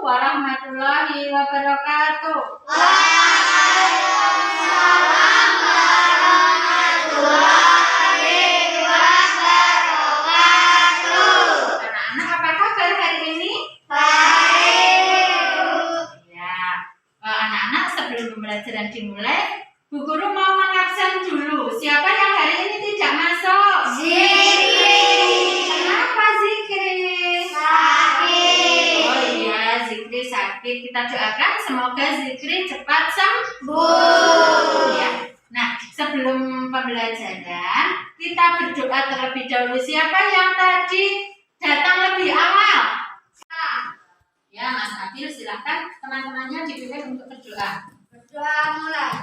warahmatullahi wabarakatuh. Waalaikumsalam warahmatullahi wabarakatuh. Anak-anak, apa kabar hari ini? Baik. Ya, anak-anak, sebelum pembelajaran dimulai, Bu Guru mau mengabsen dulu. Siapa yang hari ini tidak masuk? Zikri. Kenapa Zikri? Sakit. Oh iya, Zikri sakit. Kita doakan semoga Zikri cepat sembuh. Ya. Nah, sebelum pembelajaran, kita berdoa terlebih dahulu. Siapa yang tadi datang lebih awal? Ya, Mas Adil, silahkan teman-temannya dipilih untuk berdoa. Berdoa mulai.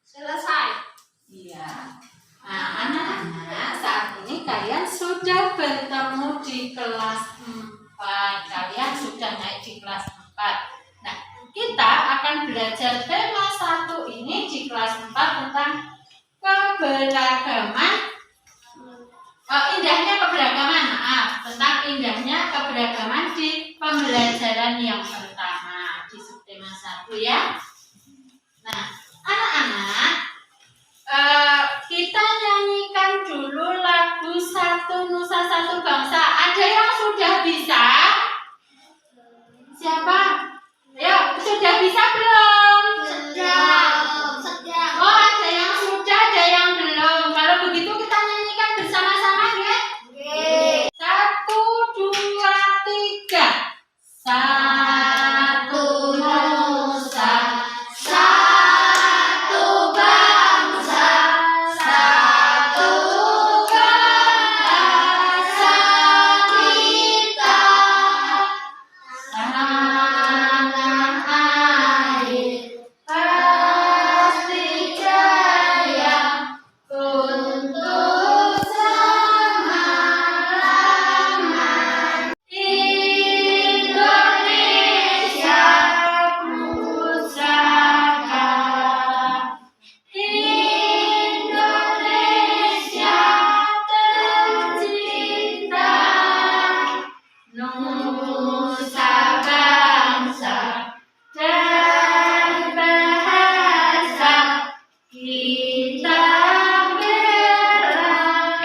Selesai. Iya. Nah, anak-anak, saat ini kalian sudah bertemu di kelas 4. Kalian sudah naik di kelas 4. Nah, kita akan belajar tema 1 ini di kelas 4 tentang keberagaman. Indahnya keberagaman. Tentang indahnya keberagaman di pembelajaran yang pertama di subtema 1 ya. Nah, anak-anak, kita nyanyikan dulu lagu Satu Nusa Satu Bangsa. Ada yang sudah bisa? Siapa? Ya, sudah bisa belum? Sedang. Oh, ada yang sudah, ada yang belum. Kalau begitu kita nyanyikan bersama-sama ya. Oke. 1, 2, 3. Satu Nusa, Satu bangsa, satu bahasa kita. tanah air pasti jaya untuk selama-lamanya. Indonesia pusaka, Indonesia tercinta, nusa bangsa dan bahasa kita bela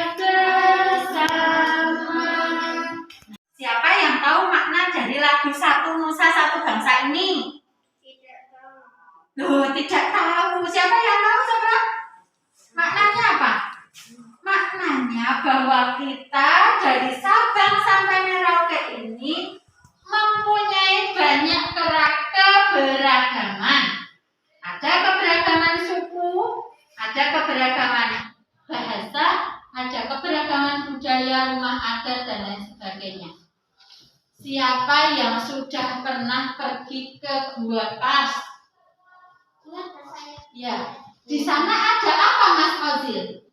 bersama. Siapa yang tahu makna dari lagu Satu Nusa Satu Bangsa ini? Tidak tahu. Loh, tidak tahu. Siapa yang tahu, coba? Maknanya apa? Maknanya bahwa kita dari Sabang sampai Merauke ini mempunyai banyak keberagaman. Ada keberagaman suku, ada keberagaman bahasa, ada keberagaman budaya, rumah adat, dan lain sebagainya. Siapa yang sudah pernah pergi ke Gua Pas? Ya, di sana ada apa, Mas Ozil?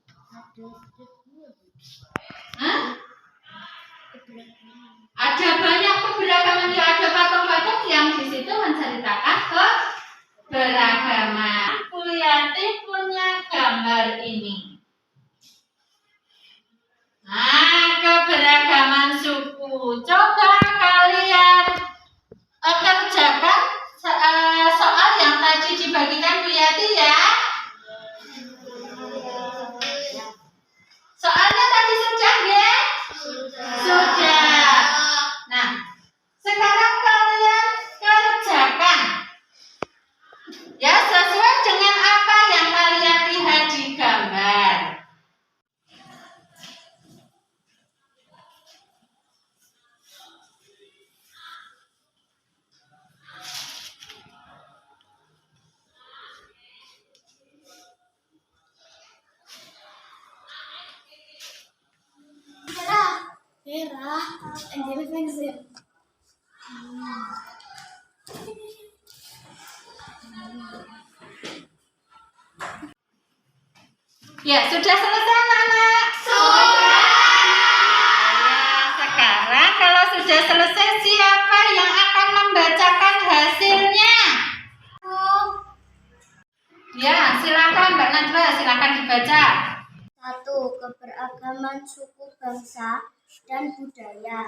Hah? Ada banyak keberagaman, ya, ada patung-patung yang di situ menceritakan keberagaman. Kuyati punya gambar ini. Nah, keberagaman suku. Coba kalian kerjakan soal yang tadi dibagikan Kuyati ya. Soalnya tadi sudah ya? Sudah. Nah, sekarang kalian kerjakan ya sesuai dengan apa yang kalian lihat di gambar. Merah, Angela pensil. Ya, sudah selesai anak-anak? Sudah. Sekarang kalau sudah selesai, siapa yang akan membacakan hasilnya? Ya, silakan Mbak Najwa, silakan dibaca. 1. Keberagaman suku bangsa dan budaya.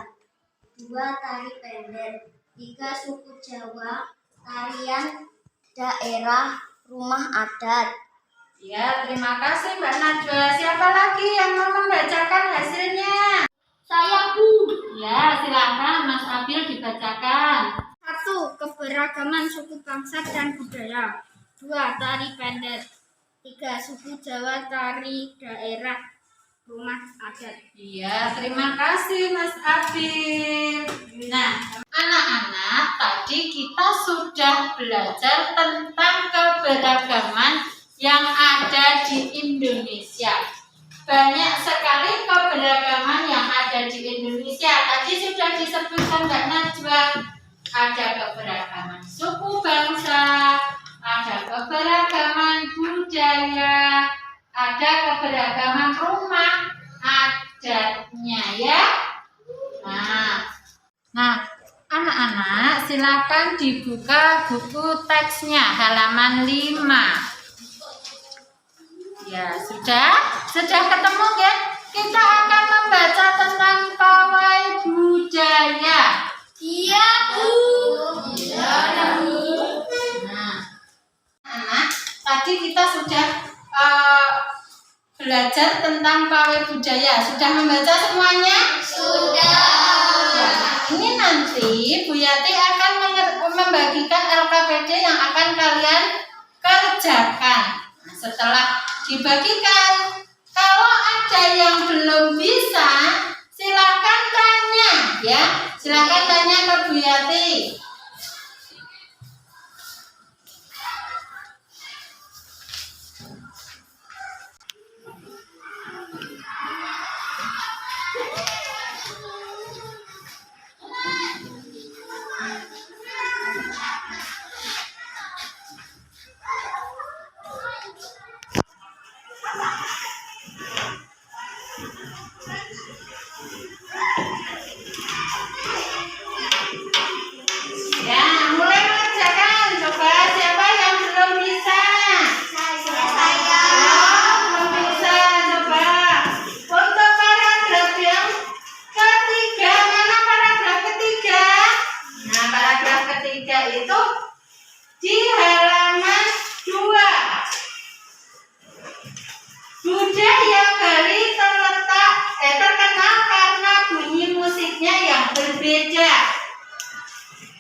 2. Tari pendek. 3. Suku Jawa, tarian daerah, rumah adat. Ya, terima kasih Mbak Najwa. Siapa lagi yang mau membacakan hasilnya? Saya, Bu. Ya, silakan Mas Abil dibacakan. 1. Keberagaman suku bangsa dan budaya. 2. Tari pendek. 3. Suku Jawa, tari daerah, rumah adat. Iya, terima kasih Mas Abil. Nah, anak-anak, tadi kita sudah belajar tentang keberagaman yang ada di Indonesia. Banyak sekali keberagaman yang ada di Indonesia. Tadi sudah disebutkan Mbak Najwa. Ada keberagaman suku bangsa, ada keberagaman budaya, ada keberagaman rumah adatnya ya. Nah, anak-anak silakan dibuka buku teksnya halaman 5. Ya, sudah ketemu ya? Kita akan membaca tentang pawai budaya. Iya, Bu. Nah, anak, tadi kita sudah belajar tentang pawai budaya. Sudah membaca semuanya? Sudah. Ya, ini nanti Bu Yati akan membagikan LKPD yang akan kalian kerjakan. Nah, setelah dibagikan, kalau ada yang belum bisa, silakan tanya ya. Silakan tanya ke Bu Yati. Ya, mulai mengerjakan. Coba siapa yang belum bisa? Saya. Belum bisa. Coba. Untuk paragraf yang ketiga, mana paragraf ketiga? Nah, paragraf ketiga itu di halaman 2. Budaya Bali terkenal karena bunyi musiknya yang berbeda.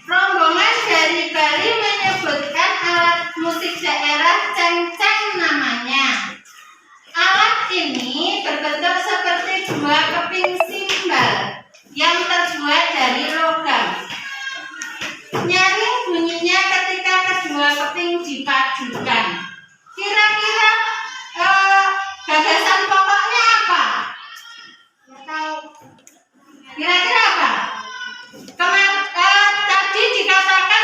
Rombongan dari Bali menyebutkan alat musik daerah cengceng namanya. Alat ini berbentuk seperti 2 keping simbal yang terbuat dari logam. Nyaring bunyinya ketika kedua keping dipadukan. Kira-kira gagasan pokoknya apa? Kira-kira apa? Tadi dikatakan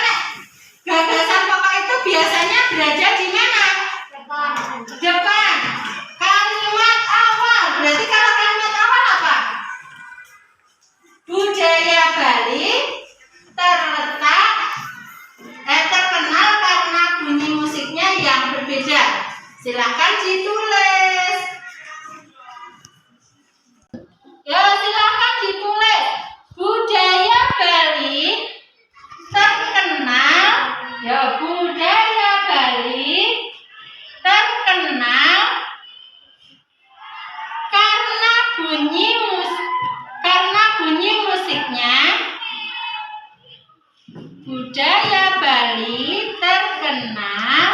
gagasan pokok itu biasanya berada di mana? Depan. Kalimat awal. Berarti kalau kalimat awal apa? Budaya Bali terkenal karena bunyi musiknya yang berbeda. Silakan ditulis. Ya, silakan ditulis. Budaya Bali terkenal. Ya, budaya Bali terkenal karena bunyi musiknya. Budaya Bali terkenal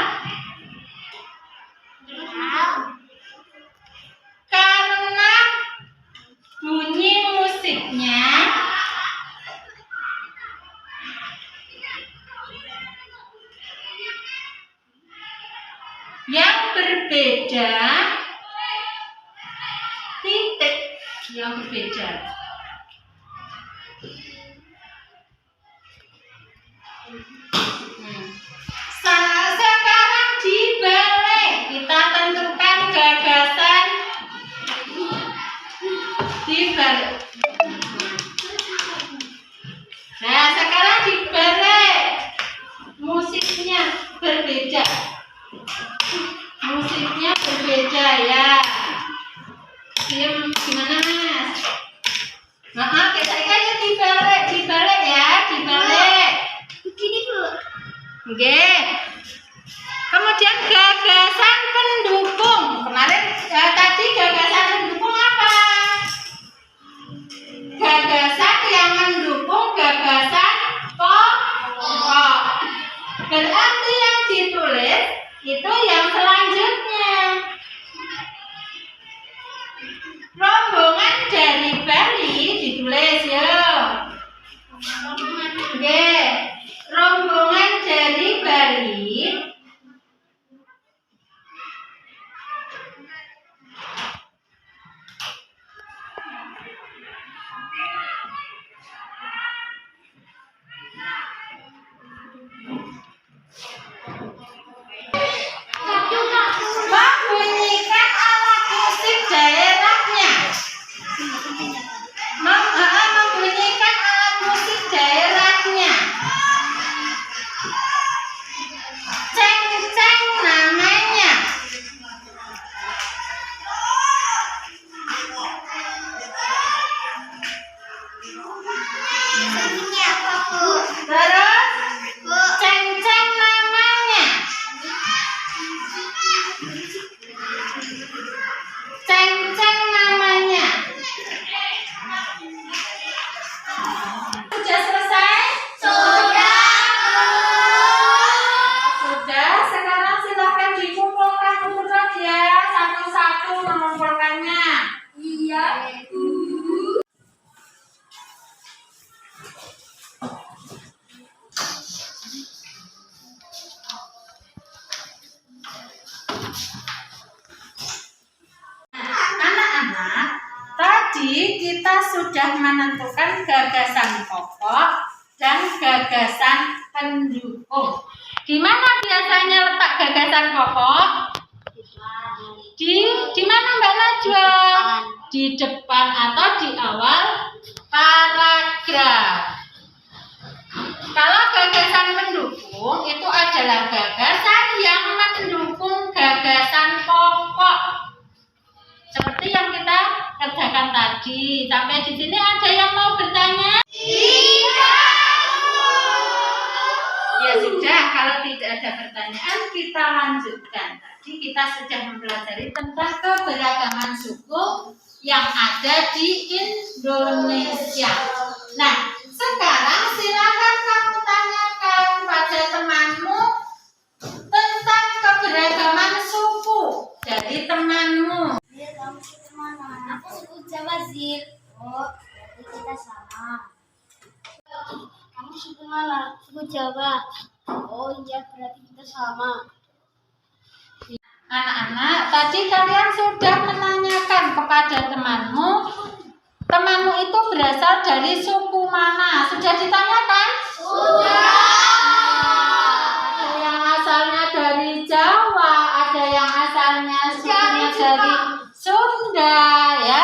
karena bunyi musiknya yang berbeda. Titik yang berbeda. Sekarang dibalik, kita tentukan gagasan dibalik. Nah, sekarang dibalik, musiknya berbeda. Musiknya berbeda ya. Gimana Mas? Nah, kita aja dibalik ya, dibalik. Begini Bu. Oke. Kemudian gagasan pendukung. Kemarin tadi gagasan pendukung apa? Gagasan yang mendukung gagasan pokok. Berarti yang ditulis itu yang selanjutnya. Rombongan dari Bali ditulis ya. Oke. Rombongan dari Bali membunyikan alat musik daerahnya. Membunyikan alat musik daerahnya. Ceng-ceng namanya. Ini apa Bu? Terus ceng-ceng namanya. Ceng-ceng namanya. Sudah selesai? Sudah. Sudah, sekarang silakan dikumpulkan urut ya, satu-satu mengumpulkannya. Iya Bu. Anak-anak, tadi kita sudah menentukan gagasan pokok dan gagasan pendukung. Di mana biasanya letak gagasan pokok? Di mana Mbak Najwa? Di depan atau di awal paragraf. Kalau gagasan pendukung itu adalah gagasan yang mendukung gagasan pokok. Seperti yang kita kerjakan tadi. Sampai di sini ada yang mau bertanya? Tidak. Ya sudah, kalau tidak ada pertanyaan kita lanjutkan. Tadi kita sudah mempelajari tentang keberagaman suku yang ada di Indonesia. Nah, sekarang silakan kamu tanyakan pada temanmu tentang keberagaman suku dari temanmu. Dia kamu suku mana? Aku suku Jawa Zir. Oh, berarti kita sama. Kamu suku mana? Suku Jawa. Oh iya, berarti kita sama. Anak-anak, tadi kalian sudah menanyakan kepada temanmu. Temanmu itu berasal dari suku mana? Sudah ditanyakan? Sudah. Ada yang asalnya dari Jawa, ada yang asalnya sukunya dari Sunda, ya.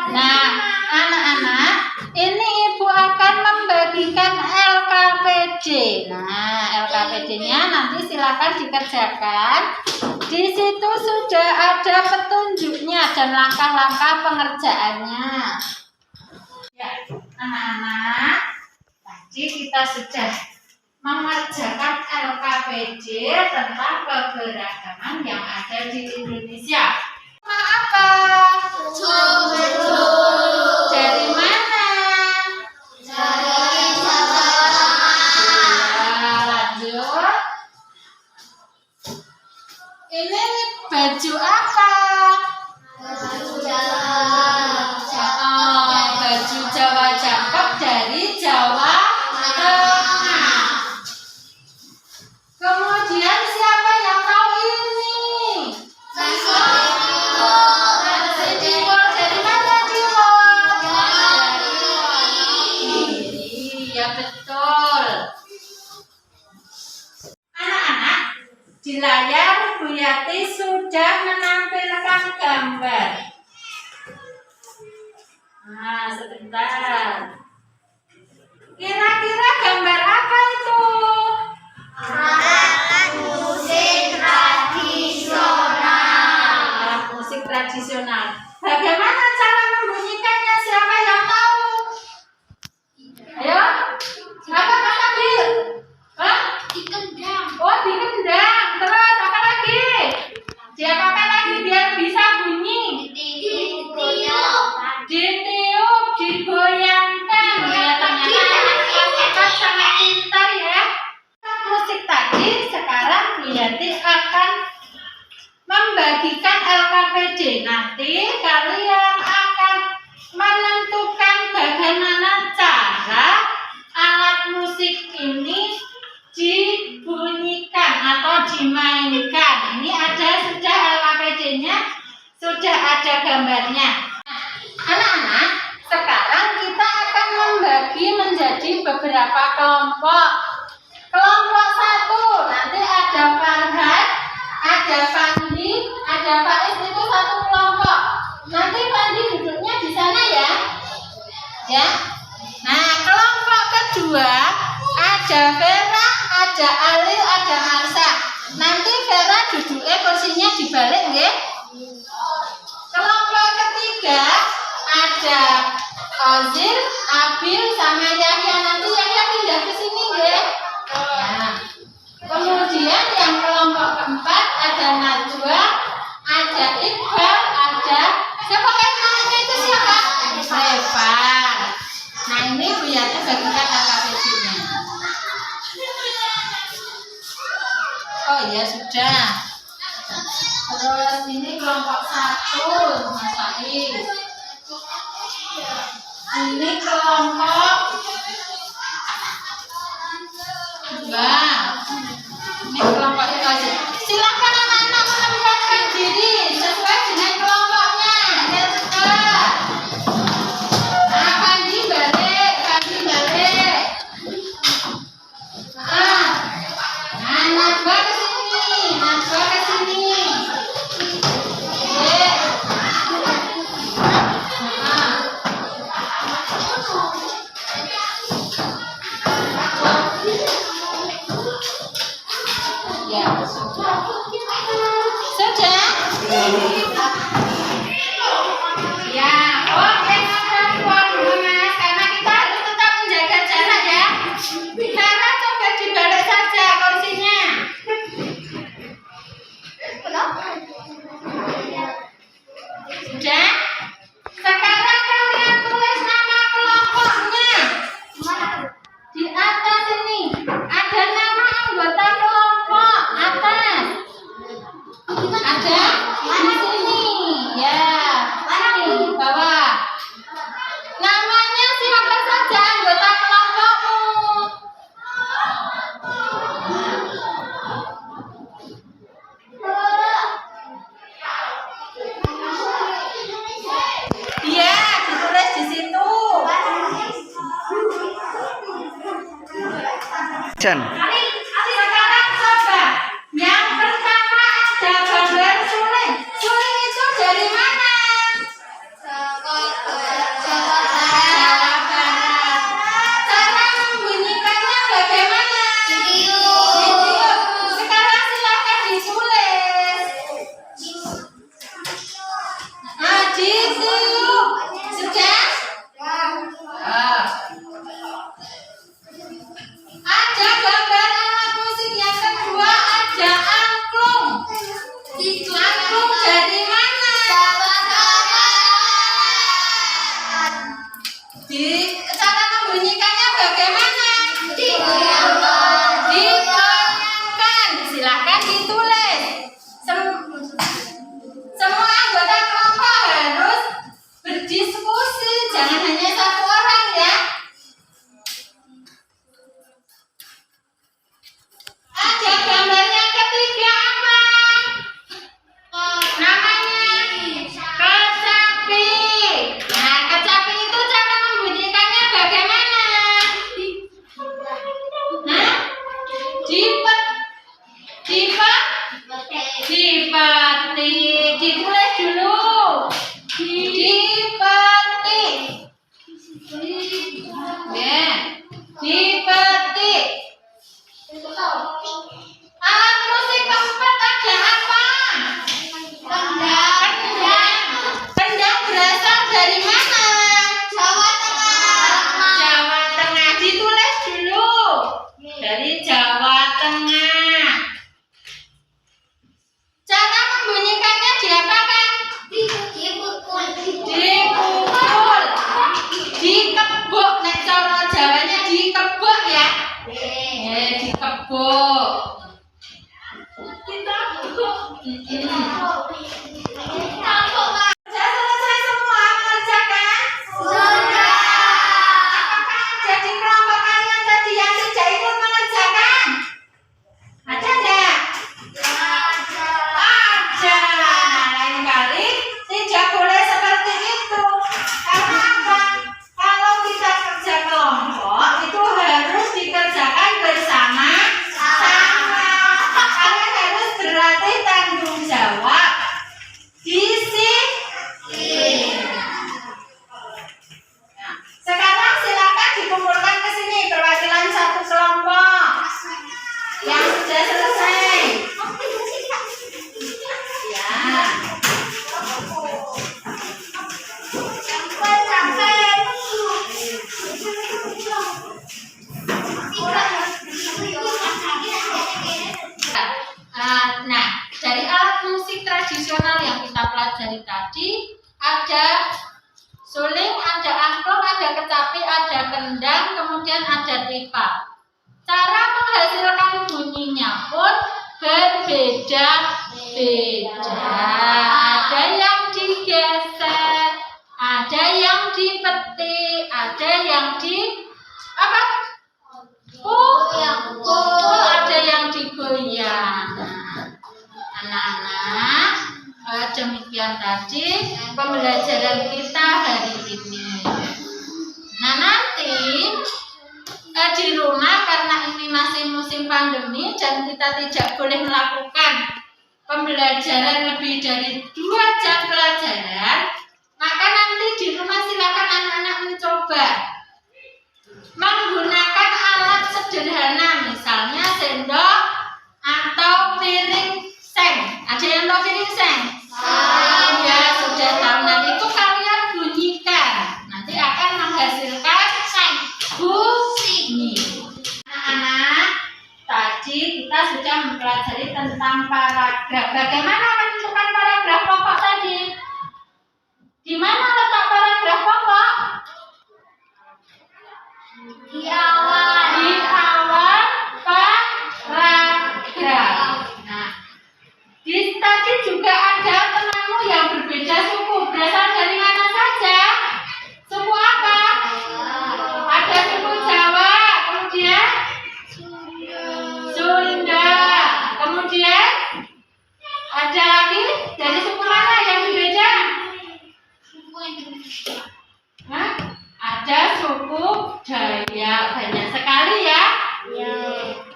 Nah, anak-anak, ini ibu akan membagikan LKPD. Nah, LKPD-nya nanti silakan dikerjakan. Di situ sudah ada petunjuknya dan langkah-langkah pengerjaannya. Ya, anak-anak, tadi kita sudah mengerjakan LKPD tentang keberagaman yang ada di Indonesia. Apa? Dari mana? Dari Jawa. Ya, lanjut. Ini baju apa? Baju Jawa. Oh, baju Jawa cakep dari Jawa Tengah. Kemudian siapa yang tahu ini? Nasi Timur dari mana Timur? Iya betul. Anak-anak, di layar Bu Yati sudah menampilkan gambar. Nah, sebentar. Kira-kira gambar apa itu? Alat musik tradisional. Alat musik tradisional. Bagaimana cara membunyikannya? Siapa yang tahu? ABCD. Nanti kalian akan menentukan bagaimana cara alat musik ini dibunyikan atau dimainkan. Ini ada sudah ABCD-nya, sudah ada gambarnya. Anak-anak, sekarang kita akan membagi menjadi beberapa kelompok. Kelompok 1, nanti ada Farhan, ada Fandi, ada Faiz, itu satu kelompok. Nanti Fandi duduknya di sana ya. Ya. Nah, kelompok kedua ada Vera, ada Alil, ada Arsa. Nanti Vera duduknya kursinya dibalik nggih. Kelompok ketiga ada Ozil, Abil, sama Yahya. Nanti Yahya pindah ke sini nggih. Nah, kemudian yang kelompok keempat ada Najwa, ada Iqbal, ada siapa kan namanya itu siapa? Revan. Nah, ini Bu Yati bagikan ABCD-nya. Oh iya sudah. Terus ini kelompok 1 Mas Faiz. Ini kelompok 2. Ini kelompok itu. Silakan anak-anak menempatkan diri sesuai dengan kelompoknya. Ya cepat. Nah, Fandi balik, Fandi balik. Nah, Najwa ke sini, Najwa ke sini. Ya, sudah. Ya, oke teman-teman, karena kita harus tetap menjaga jarak ya. Cara coba dibalik saja kursinya. Sudah? Sekarang kalian tulis nama kelompoknya. Di atas ini ada nama anggota kelompok atas. Ada di sini. Ya, sini bawah. Namanya siapa saja anggota kelompokmu. Iya, ditulis di situ. Jan. Sekarang coba. Yang pertama ada gambar suling. Suling itu dari mana? Jawa Barat. Cara membunyikannya bagaimana? Ditiup. Sekarang silakan ditulis. Nah, ditiup. Sudah? Ada gambar alat musik yang kedua, ada angklung. Angklung dari mana? Di cara membunyikannya bagaimana? Digoyangkan. Silakan ditulis. Semua anggota kelompok harus berdiskusi, jangan hanya satu orang ya. Ada gambar yang ketiga apa? Namanya kecapi. Nah, kecapi itu cara membunyikannya bagaimana? Hah? Dipetik. Ditulis dulu. Dipetik. Ya, dipetik. Alat musik keempat ada apa? Kendang. Kendang berasal dari mana? Jawa Tengah. Ditulis dulu. Dari Jawa Tengah. Cara membunyikannya diapakan? Dipukul. Dikebuk. Nek cara Jawanya dikebuk ya. Dikebuk. musik tradisional yang kita pelajari tadi. Ada suling, ada angklung, ada kecapi, ada kendang, kemudian ada tipa. Cara menghasilkan bunyinya pun berbeda-beda. Ada yang digeser, ada yang dipetik, ada yang pukul, ada yang digoyang. Anak-anak, demikian tadi pembelajaran kita hari ini. Nah, nanti di rumah karena ini masih musim pandemi dan kita tidak boleh melakukan pembelajaran lebih dari 2 jam pelajaran, maka nanti di rumah silakan anak-anak mencoba menggunakan alat sederhana, misalnya sendok atau piring seng. Ada yang tahu piring seng? Ya, sudah tahu. Nah, itu kalian bunyikan. Nanti akan menghasilkan bunyi. Anak-anak, tadi kita sudah mempelajari tentang paragraf. Bagaimana menentukan paragraf pokok tadi? Di mana letak paragraf pokok? Di awal paragraf. Nah, tadi juga ada temanmu yang berbeda suku. Berasal dari mana saja? Suku apa? Ada suku Jawa, kemudian Sunda, kemudian ada lagi dari suku mana yang berbeda? Hah? Ada suku Dayak, banyak sekali ya.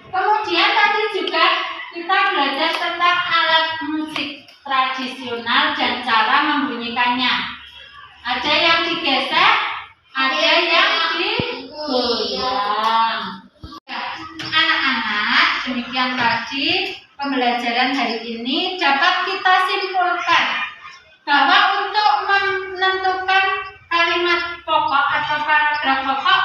Kemudian tadi juga kita belajar tentang alat musik tradisional dan cara membunyikannya. Ada yang digesek, ada yang digoyang. Anak-anak, demikian tadi pembelajaran hari ini. Dapat kita simpulkan bahwa untuk menentukan kalimat pokok atau paragraf pokok,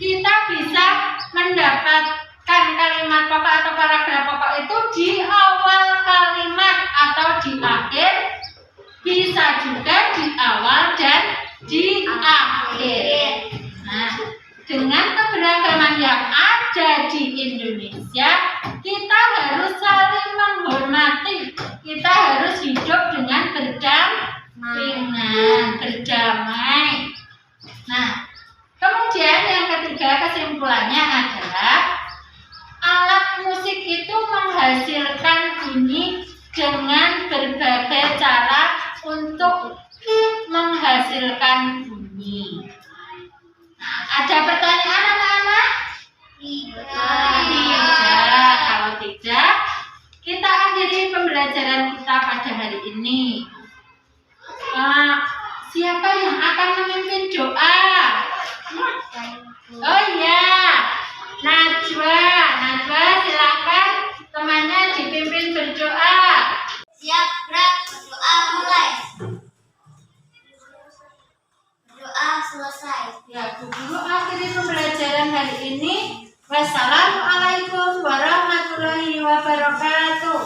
kita bisa mendapatkan kalimat pokok atau paragraf pokok itu di awal kalimat atau di akhir, bisa juga di awal dan di akhir. Nah, dengan keberagaman yang ada di Indonesia, kita harus saling menghormati. Kita harus hidup dengan berdampingan, berdamai. Nah, kemudian yang ketiga kesimpulannya adalah alat musik itu menghasilkan bunyi dengan berbagai cara untuk menghasilkan bunyi. Nah, ada pertanyaan anak-anak? Tidak. Kalau tidak, kita akhiri pembelajaran kita pada hari ini. Siapa yang akan memimpin doa? Oh iya, Najwa silakan temannya dipimpin berdoa. Siap, gerak, berdoa mulai. Berdoa selesai. Ya, Bu Guru akhiri pembelajaran hari ini. Wassalamualaikum warahmatullahi wabarakatuh.